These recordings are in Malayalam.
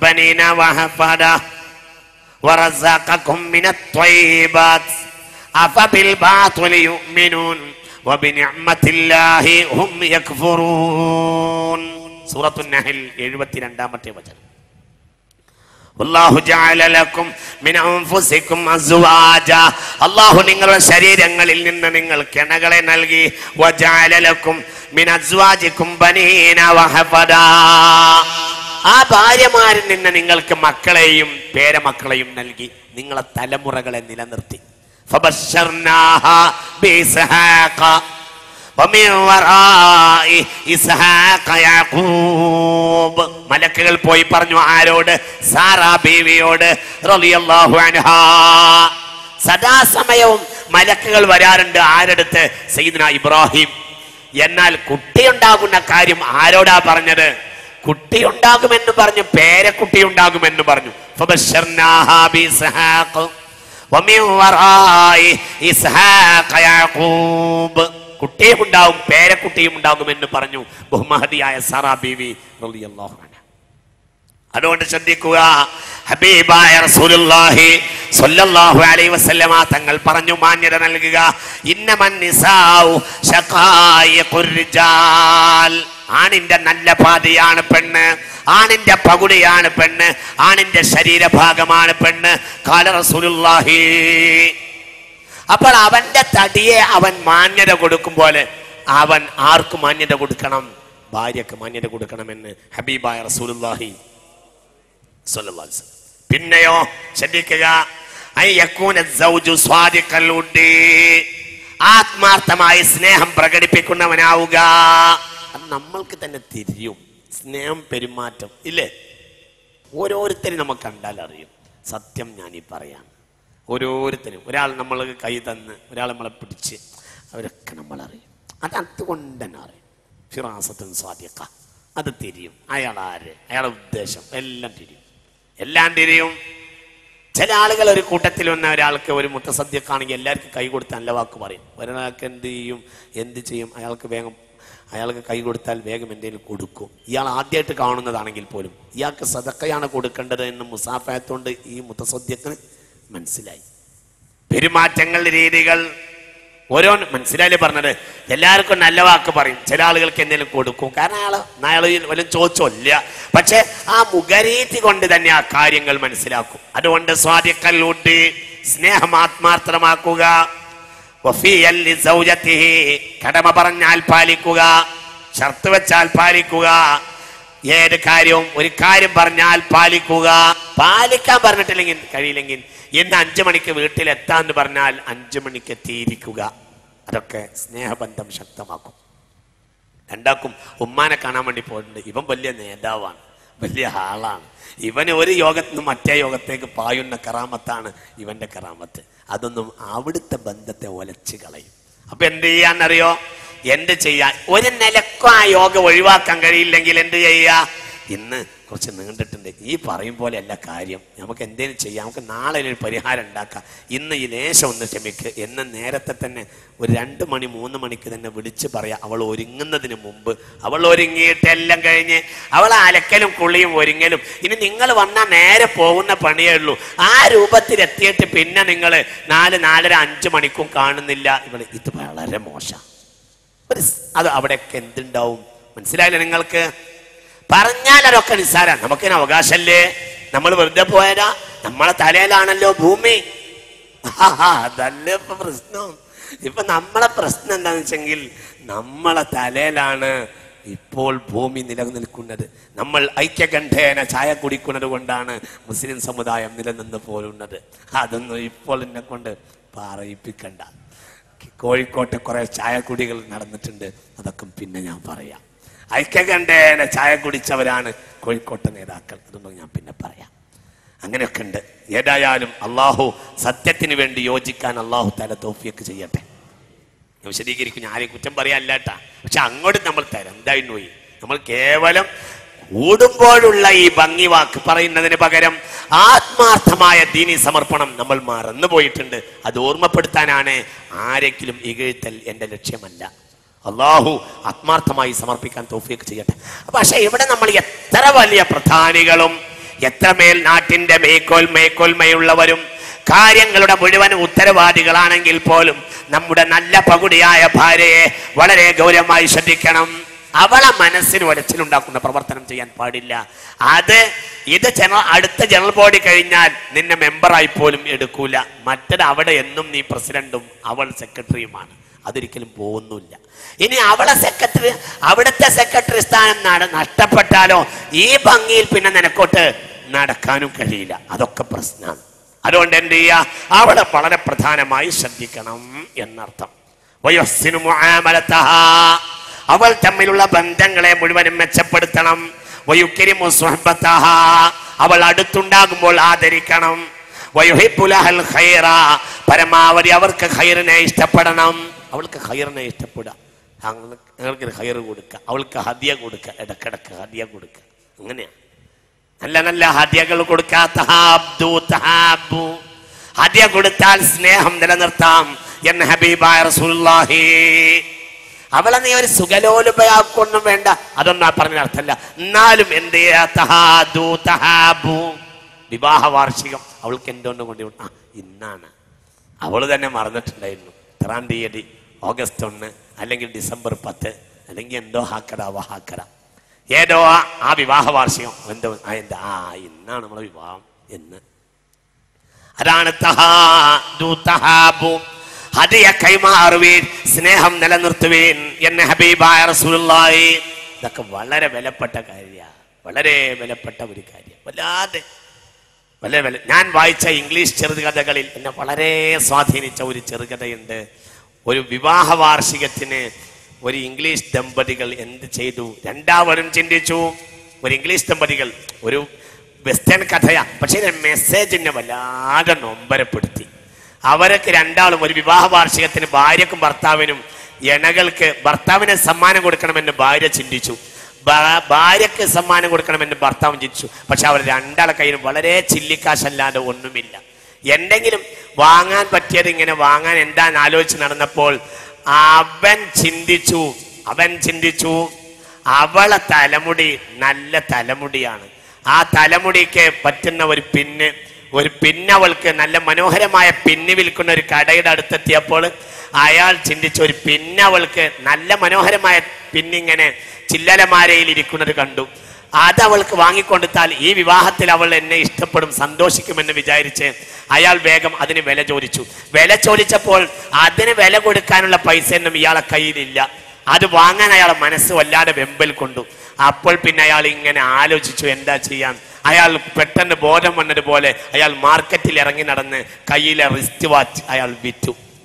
بنين وحفدا ورزقكم من الطيبات أفبالباطل يؤمنون وبنعمة الله هم يكفرون. سورة النحل 72-ാമത്തെ വചനം. والله جعل لكم من أنفسكم أزواجا. അല്ലാഹു നിങ്ങളുടെ ശരീരങ്ങളിൽ നിന്ന് നിങ്ങൾക്ക് ഇണകളെ നൽകി. وجعل لكم من أزواجكم بنين وحفدا. ആ ഭാര്യമാരിൽ നിന്ന് നിങ്ങൾക്ക് മക്കളെയും പേരമക്കളെയും നൽകി. നിങ്ങളെ തലമുറകളെ നിലനിർത്തി. فبشرناها بإسحاق ومن وراء إسحاق يعقوب. മലക്കുകൾ പോയി പറഞ്ഞു ആരോട്? സാറാ ബീവിയോട് റളിയല്ലാഹു അൻഹാ. സദാസമയവും മലക്കുകൾ വരാറുണ്ട് ആരടുത്ത്? സയ്യിദുനാ ഇബ്രാഹിം. എന്നാൽ കുട്ടിയുണ്ടാകുന്ന കാര്യം ആരോടാ പറഞ്ഞത്? കുട്ടിയുണ്ടാകുമെന്ന് പറഞ്ഞു, പേരക്കുട്ടിയുണ്ടാകുമെന്ന് പറഞ്ഞു. ഫബശർനാഹാ ബിഇസ്ഹാഖ് വമിൻ വറാഇ ഇസ്ഹാഖ യാഖൂബ്. കുട്ടിയും ഉണ്ടാവും, പേരക്കുട്ടിയും ഉണ്ടാകുമെന്ന് പറഞ്ഞു ബഹുമഹതിയായ സാറാ ബീവി റളിയല്ലാഹു അൻഹ. അതുകൊണ്ട് ശ്രദ്ധിക്കുക, ഹബീബായ റസൂലുള്ളാഹി സ്വല്ലല്ലാഹു അലൈഹി വസല്ലമ തങ്ങൾ പറഞ്ഞു, മാന്യത നൽകുക. ഇന്നമൻ നിസാഉ ശഖായിഖുർ റിജാൽ. ആണിന്റെ നല്ല പാതിയാണ് പെണ്ണ്, ആണിന്റെ പകുതിയാണ് പെണ്ണ്, ആണിന്റെ ശരീരഭാഗമാണ് പെണ്ണ്. ഖാല റസൂലുള്ളാഹി. അപ്പോൾ അവന്റെ തടിയെ അവൻ മാന്യത കൊടുക്കും പോലെ അവൻ ആർക്ക് മാന്യത കൊടുക്കണം? ഭാര്യക്ക് മാന്യത കൊടുക്കണമെന്ന് ഹബീബായ റസൂലുള്ളാഹി സ്വല്ലല്ലാഹു അലൈഹി വസല്ലം. പിന്നെയോ ശ്രദ്ധിക്കുക, അയ്യകൂന സൗജു സ്വാദിഖൽ ഉദ്ദി. ആത്മാർത്ഥമായി സ്നേഹം പ്രകടിപ്പിക്കുന്നവനാവുക. അത് നമ്മൾക്ക് തന്നെ തിരിയും. സ്നേഹം, പെരുമാറ്റം ഇല്ലേ? ഓരോരുത്തരും നമുക്ക് കണ്ടാൽ അറിയും. സത്യം ഞാനീ പറയാം, ഓരോരുത്തരും. ഒരാൾ നമ്മൾ കൈ തന്ന്, ഒരാൾ നമ്മളെ പിടിച്ച്, അവരൊക്കെ നമ്മളറിയും. അത് അതുകൊണ്ട് തന്നെ അറിയും. ഫിറാസത്തുൻ സ്വാദിഖ, അത് തിരിയും. അയാൾ ആര്, അയാളുടെ ഉദ്ദേശം എല്ലാം തിരിയും, എല്ലാം തിരിയും. ചില ആളുകൾ ഒരു കൂട്ടത്തിൽ വന്ന ഒരാൾക്ക് ഒരു മുത്തസദ്യക്കാണെങ്കിൽ എല്ലാവർക്കും കൈ കൊടുത്ത് നല്ല വാക്ക് പറയും. ഒരാൾക്ക് എന്ത് ചെയ്യും? അയാൾക്ക് കൈ കൊടുത്താൽ വേഗം എന്തെങ്കിലും കൊടുക്കും. ഇയാൾ ആദ്യമായിട്ട് കാണുന്നതാണെങ്കിൽ പോലും ഇയാൾക്ക് സദഖയാണ് കൊടുക്കേണ്ടത് എന്ന് മുസാഫയത്തോണ്ട് ഈ മുത്തസദ്യത്തിന് മനസ്സിലായി. പെരുമാറ്റങ്ങൾ, രീതികൾ ഓരോ മനസ്സിലായി പറഞ്ഞത്. എല്ലാവർക്കും നല്ല വാക്ക് പറയും, ചില ആളുകൾക്ക് എന്തെങ്കിലും കൊടുക്കും. കാരണം അയാൾ വല്ലതും ചോദിച്ചോല്ല, പക്ഷെ ആ മുഖരീതി കൊണ്ട് തന്നെ ആ കാര്യങ്ങൾ മനസ്സിലാക്കും. അതുകൊണ്ട് സ്വാദിഖൽ ഉദ്ദി, സ്നേഹം ആത്മാർത്ഥമാക്കുക. കടമ പറഞ്ഞാൽ പാലിക്കുക, ഷർത്ത് വെച്ചാൽ പാലിക്കുക. ഏത് കാര്യവും ഒരു കാര്യം പറഞ്ഞാൽ പാലിക്കുക. പാലിക്കാൻ പറഞ്ഞിട്ടില്ലെങ്കിൽ കഴിയില്ലെങ്കിൽ ഇന്ന് 5 മണിക്ക് വീട്ടിലെത്താന്ന് പറഞ്ഞാൽ 5 മണിക്ക് എത്തിയിരിക്കുക. അതൊക്കെ സ്നേഹബന്ധം ശക്തമാക്കും. രണ്ടാക്കും ഉമ്മാനെ കാണാൻ വേണ്ടി പോയിട്ടുണ്ട്. ഇവൻ വലിയ നേതാവാണ്, വലിയ ആളാണ്. ഇവന് ഒരു യോഗത്തിൽ നിന്ന് മറ്റേ യോഗത്തേക്ക് പായുന്ന കറാമത്താണ് ഇവന്റെ കറാമത്ത്. അതൊന്നും അവിടുത്തെ ബന്ധത്തെ ഒലച്ച് കളയും. അപ്പൊ എന്ത് ചെയ്യാന്നറിയോ? എന്ത് ചെയ്യാൻ? ഒരു നിലക്കും ആ യോഗ ഒഴിവാക്കാൻ കഴിയില്ലെങ്കിൽ എന്ത് ചെയ്യുക? ഇന്ന് കുറച്ച് നീണ്ടിട്ടുണ്ട്, ഈ പറയും പോലെ അല്ല കാര്യം, നമുക്ക് എന്തെങ്കിലും ചെയ്യാം, നമുക്ക് നാളെ ഒരു പരിഹാരം ഉണ്ടാക്കാം, ഇന്ന് ഈ ലേശം ഒന്ന് ക്ഷമിക്ക് എന്ന് നേരത്തെ തന്നെ ഒരു 2 മണി 3 മണിക്ക് തന്നെ വിളിച്ച് പറയാം. അവൾ ഒരുങ്ങുന്നതിന് മുമ്പ്, അവൾ ഒരുങ്ങിയിട്ട് എല്ലാം കഴിഞ്ഞ് അവൾ അലക്കലും കുളിയും ഒരുങ്ങലും, ഇനി നിങ്ങൾ വന്നാൽ നേരെ പോകുന്ന പണിയേ ഉള്ളൂ. ആ രൂപത്തിലെത്തിയിട്ട് പിന്നെ നിങ്ങൾ 4, 4:30, 5 മണിക്കും കാണുന്നില്ല ഇവൾ. ഇത് വളരെ മോശം. അത് അവിടെയൊക്കെ എന്തുണ്ടാവും? മനസ്സിലായില്ലേ നിങ്ങൾക്ക്? പറഞ്ഞാൽ അതൊക്കെ നിസ്സാരാണ്. നമുക്കിന് അവകാശമല്ലേ? നമ്മൾ വെറുതെ പോയതാ? നമ്മളെ തലയിലാണല്ലോ ഭൂമി. അതല്ലേ ഇപ്പൊ പ്രശ്നം. ഇപ്പൊ നമ്മളെ പ്രശ്നം എന്താന്ന് വെച്ചെങ്കിൽ നമ്മളെ തലയിലാണ് ഇപ്പോൾ ഭൂമി നിലനിൽക്കുന്നത്. നമ്മൾ ഐക്യകണ്ഠേന ചായ കുടിക്കുന്നത് കൊണ്ടാണ് മുസ്ലിം സമുദായം നിലനിന്ന് പോരുന്നത്. അതൊന്നും ഇപ്പോൾ എന്നെ കൊണ്ട് പറയിപ്പിക്കണ്ട. കോഴിക്കോട്ടെ കുറെ ചായക്കുടികൾ നടന്നിട്ടുണ്ട്, അതൊക്കെ പിന്നെ ഞാൻ പറയാം. ഐക്യകണ്ഠേന ചായ കുടിച്ചവരാണ് കോഴിക്കോട്ടെ നേതാക്കൾ, അതൊന്നും ഞാൻ പിന്നെ പറയാം. അങ്ങനെയൊക്കെ ഉണ്ട്. ഏതായാലും അള്ളാഹു സത്യത്തിന് വേണ്ടി യോജിക്കാൻ അള്ളാഹു തആല തൗഫീഖ് ചെയ്യട്ടെ. ഞാൻ വിശദീകരിക്കും, ഞാൻ ആരെയും കുറ്റം പറയാല്ലാട്ടാ. പക്ഷെ അങ്ങോട്ട് നമ്മൾ തരംതായിന്ന് പോയി. നമ്മൾ കേവലം കൂടുമ്പോഴുള്ള ഈ ഭംഗി വാക്ക് പറയുന്നതിന് പകരം ആത്മാർത്ഥമായ ദീനി സമർപ്പണം നമ്മൾ മറന്നുപോയിട്ടുണ്ട്. അത് ഓർമ്മപ്പെടുത്താനാണ്. ആരെങ്കിലും ഇകഴ്ത്തൽ എൻ്റെ ലക്ഷ്യമല്ല. അള്ളാഹു ആത്മാർത്ഥമായി സമർപ്പിക്കാൻ തൗഫീഖ് ചെയ്യട്ടെ. പക്ഷെ ഇവിടെ നമ്മൾ എത്ര വലിയ പ്രധാനികളും എത്രമേൽ നാട്ടിന്റെ മേൽക്കോൽമയുള്ളവരും കാര്യങ്ങളുടെ മുഴുവൻ ഉത്തരവാദികളാണെങ്കിൽ പോലും നമ്മുടെ നല്ല പകുതിയായ ഭാര്യയെ വളരെ ഗൗരവമായി ശ്രദ്ധിക്കണം. അവളെ മനസ്സിന് ഉലച്ചിലുണ്ടാക്കുന്ന പ്രവർത്തനം ചെയ്യാൻ പാടില്ല. ഇത് അടുത്ത ജനറൽ ബോഡി കഴിഞ്ഞാൽ നിന്നെ മെമ്പറായി പോലും എടുക്കൂല. മറ്റത് അവിടെ എന്നും നീ പ്രസിഡന്റും അവൾ സെക്രട്ടറിയുമാണ്. അതൊരിക്കലും പോകുന്നില്ല. ഇനി അവിടുത്തെ സെക്രട്ടറി സ്ഥാനം നഷ്ടപ്പെട്ടാലോ ഈ ഭംഗിയിൽ പിന്നെ നിനക്കോട്ട് നടക്കാനും കഴിയില്ല. അതൊക്കെ പ്രശ്നമാണ്. അതുകൊണ്ട് എന്ത് ചെയ്യുക, അവളെ വളരെ പ്രധാനമായി ശ്രദ്ധിക്കണം എന്നർത്ഥം. അവൾ തമ്മിലുള്ള ബന്ധങ്ങളെ മുഴുവനും മെച്ചപ്പെടുത്തണം. അവൾ അടുത്തുണ്ടാകുമ്പോൾ ആദരിക്കണം. പരമാവധി അവർക്ക് ഖൈറിനെ ഇഷ്ടപ്പെടണം. അവൾക്ക് ഖൈറിനെ ഇഷ്ടപ്പെടുക, ഞങ്ങൾക്ക് ഖൈർ കൊടുക്കുക, അവൾക്ക് ഹദിയ കൊടുക്കുക, ഇടക്കിടക്ക് ഹദിയ കൊടുക്കുക. അങ്ങനെയാ നല്ല നല്ല ഹദിയകൾ കൊടുക്കാത്ത ഹദിയ കൊടുത്താൽ സ്നേഹം നിലനിർത്താം എന്ന് ഹബീബായ റസൂലുള്ളാഹി. അവളെ നീ ഒരു സുഖലോലുപയാക്കൊന്നും വേണ്ട, അതൊന്നും പറഞ്ഞ അർത്ഥമല്ല. എന്നാലും എന്ത് വിവാഹ വാർഷികം അവൾക്ക് എന്തുകൊണ്ട് കൊണ്ട് ഇന്നാണ് അവള് തന്നെ മറന്നിട്ടുണ്ടായിരുന്നു. 3-ാം തീയതി ഓഗസ്റ്റ് 1 അല്ലെങ്കിൽ ഡിസംബർ 10 അല്ലെങ്കിൽ എന്തോ ഹാക്കര ഏതോ ആ വിവാഹ വാർഷികം എന്തോ ഇന്നാണ് നമ്മളെ വിവാഹം എന്ന്. അതാണ് ഹദിയ കൈമാറുവീൻ, സ്നേഹം നിലനിർത്തുവീൻ എന്ന് ഹബീബായ റസൂലുള്ളാഹി. ഇതൊക്കെ വളരെ വിലപ്പെട്ട കാര്യമാണ്, വളരെ വിലപ്പെട്ട ഒരു കാര്യം. ഞാൻ വായിച്ച ഇംഗ്ലീഷ് ചെറുകഥകളിൽ എന്നെ വളരെ സ്വാധീനിച്ച ഒരു ചെറുകഥയുണ്ട്. ഒരു വിവാഹ വാർഷികത്തിന് ഒരു ഇംഗ്ലീഷ് ദമ്പതികൾ എന്ത് ചെയ്തു? രണ്ടാവരും ചിന്തിച്ചു. ഒരു ഇംഗ്ലീഷ് ദമ്പതികൾ, ഒരു വെസ്റ്റേൺ കഥയാ, പക്ഷേ മെസ്സേജിനെ വല്ലാതെ നൊമ്പരപ്പെടുത്തി. അവരൊക്കെ രണ്ടാളും ഒരു വിവാഹ വാർഷികത്തിന് ഭാര്യക്കും ഭർത്താവിനും ഇണകൾക്ക് ഭർത്താവിന് സമ്മാനം കൊടുക്കണമെന്ന് ഭാര്യ ചിന്തിച്ചു, ഭാര്യക്ക് സമ്മാനം കൊടുക്കണമെന്ന് ഭർത്താവ് ചിന്തിച്ചു. പക്ഷെ അവർ രണ്ടാളെ കയ്യിൽ വളരെ ചില്ലിക്കാശല്ലാതെ ഒന്നുമില്ല. എന്തെങ്കിലും വാങ്ങാൻ പറ്റിയത് ഇങ്ങനെ വാങ്ങാൻ എന്താന്ന് ആലോചിച്ച് നടന്നപ്പോൾ അവൻ ചിന്തിച്ചു അവളെ തലമുടി നല്ല തലമുടിയാണ്, ആ തലമുടിക്ക് പറ്റുന്ന ഒരു പിന്ന് അവൾക്ക് നല്ല മനോഹരമായ പിന്ന് വിൽക്കുന്ന ഒരു കടയുടെ അടുത്തെത്തിയപ്പോൾ അയാൾ ചിന്തിച്ചു, ഒരു പിന്ന് അവൾക്ക് നല്ല മനോഹരമായ പിന്നിങ്ങനെ ചില്ലലമാരയിൽ ഇരിക്കുന്നത് കണ്ടു. അതവൾക്ക് വാങ്ങിക്കൊടുത്താൽ ഈ വിവാഹത്തിൽ അവൾ എന്നെ ഇഷ്ടപ്പെടും, സന്തോഷിക്കുമെന്ന് വിചാരിച്ച് അയാൾ വേഗം അതിന് വില ചോദിച്ചപ്പോൾ അതിന് വില കൊടുക്കാനുള്ള പൈസ ഒന്നും ഇയാളെ കയ്യിലില്ല. അത് വാങ്ങാൻ അയാളെ മനസ്സ് വല്ലാതെ വെമ്പൽ കൊണ്ടു. അപ്പോൾ പിന്നെ അയാൾ ഇങ്ങനെ ആലോചിച്ചു എന്താ ചെയ്യാൻ. അയാൾ പെട്ടെന്ന് ബോധം വന്നതുപോലെ അയാൾ മാർക്കറ്റിൽ ഇറങ്ങി നടന്ന് കയ്യിലെ റിസ്റ്റ് വാച്ച് അയാൾ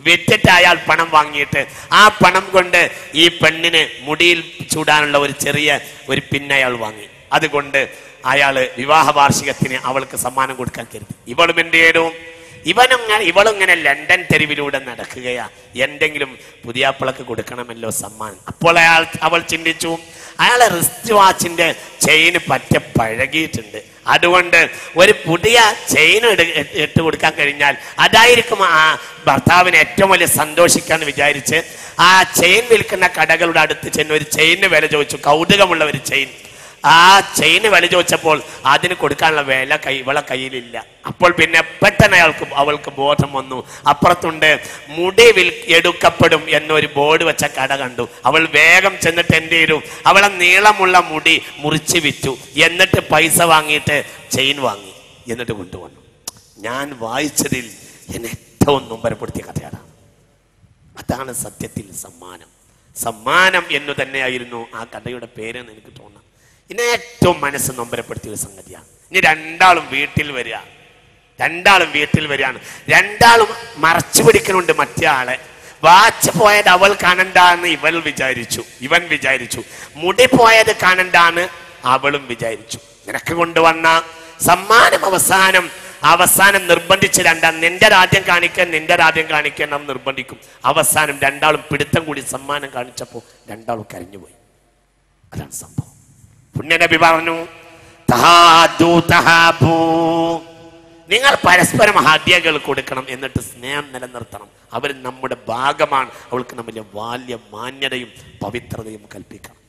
വിറ്റിട്ട് അയാൾ പണം വാങ്ങിയിട്ട് ആ പണം കൊണ്ട് ഈ പെണ്ണിന് മുടിയിൽ ചൂടാനുള്ള ഒരു പിന്ന് അയാൾ വാങ്ങി. അതുകൊണ്ട് അയാള് വിവാഹ വാർഷികത്തിന് അവൾക്ക് സമ്മാനം കൊടുക്കാൻ കരുതി. ഇവളും എന്ത് ചെയ്തു? ഇവളിങ്ങനെ ലണ്ടൻ തെരുവിലൂടെ നടക്കുകയാ, എന്തെങ്കിലും പുതിയാപ്പിളക്ക് കൊടുക്കണമല്ലോ സമ്മാനം. അപ്പോൾ അവൾ ചിന്തിച്ചു, അയാളെ റിസ്റ്റ് വാച്ചിന്റെ ചെയിന് പഴകിയിട്ടുണ്ട്, അതുകൊണ്ട് ഒരു പുതിയ ചെയിൻ ഇട്ട് കൊടുക്കാൻ കഴിഞ്ഞാൽ അതായിരിക്കും ആ ഭർത്താവിന് ഏറ്റവും വലിയ സന്തോഷിക്കാന്ന് വിചാരിച്ച് ആ ചെയിൻ വിൽക്കുന്ന കടകളുടെ അടുത്ത് ചെന്ന് ഒരു ചെയിന് വില ചോദിച്ചു, കൗതുകമുള്ള ഒരു ചെയിൻ. ആ ചെയിന് വില ചോദിച്ചപ്പോൾ അതിന് കൊടുക്കാനുള്ള വില ഇവളെ കയ്യിലില്ല. അപ്പോൾ പിന്നെ പെട്ടെന്ന് അവൾക്ക് ബോധം വന്നു. അപ്പുറത്തുണ്ട് മുടി എടുക്കപ്പെടും എന്നൊരു ബോർഡ് വെച്ച കട കണ്ടു. അവൾ വേഗം ചെന്നിട്ട് എന്ത് ചെയ്തു? അവളെ നീളമുള്ള മുടി മുറിച്ച് വിറ്റു. എന്നിട്ട് പൈസ വാങ്ങിയിട്ട് ചെയിൻ വാങ്ങി, എന്നിട്ട് കൊണ്ടുവന്നു. ഞാൻ വായിച്ചതിൽ എന്നെ ഏറ്റവും നൊമ്പരപ്പെടുത്തിയ കഥയാണ്. അതാണ് സത്യത്തിൽ സമ്മാനം എന്നു തന്നെയായിരുന്നു ആ കഥയുടെ പേരെന്ന് എനിക്ക് തോന്നുന്നു. ഇന്നെ ഏറ്റവും മനസ്സ് നൊമ്പരപ്പെടുത്തിയ ഒരു സംഗതിയാണ്. ഇനി രണ്ടാളും വീട്ടിൽ വരികയാണ്, രണ്ടാളും മറച്ചു പിടിക്കുന്നുണ്ട് മറ്റേ ആളെ. വാച്ച് പോയത് അവൾ കാണണ്ടാന്ന് ഇവൻ വിചാരിച്ചു, മുടി പോയത് കാണണ്ടാന്ന് അവളും വിചാരിച്ചു. നിനക്ക് കൊണ്ടുവന്ന സമ്മാനം അവസാനം നിർബന്ധിച്ച് നിന്റെ രാജ്യം കാണിക്കാൻ നാം നിർബന്ധിക്കും. അവസാനം രണ്ടാളും പിടുത്തം കൂടി സമ്മാനം കാണിച്ചപ്പോൾ രണ്ടാളും കരഞ്ഞുപോയി. അതാണ് സംഭവം. പുണ്യനബി പറഞ്ഞു, നിങ്ങൾ പരസ്പരം ഹദിയകൾ കൊടുക്കണം, എന്നിട്ട് സ്നേഹം നിലനിർത്തണം. അവർ നമ്മുടെ ഭാഗമാണ്. അവൾക്ക് നമ്മിലെ മാന്യതയും പവിത്രതയും കൽപ്പിക്കണം.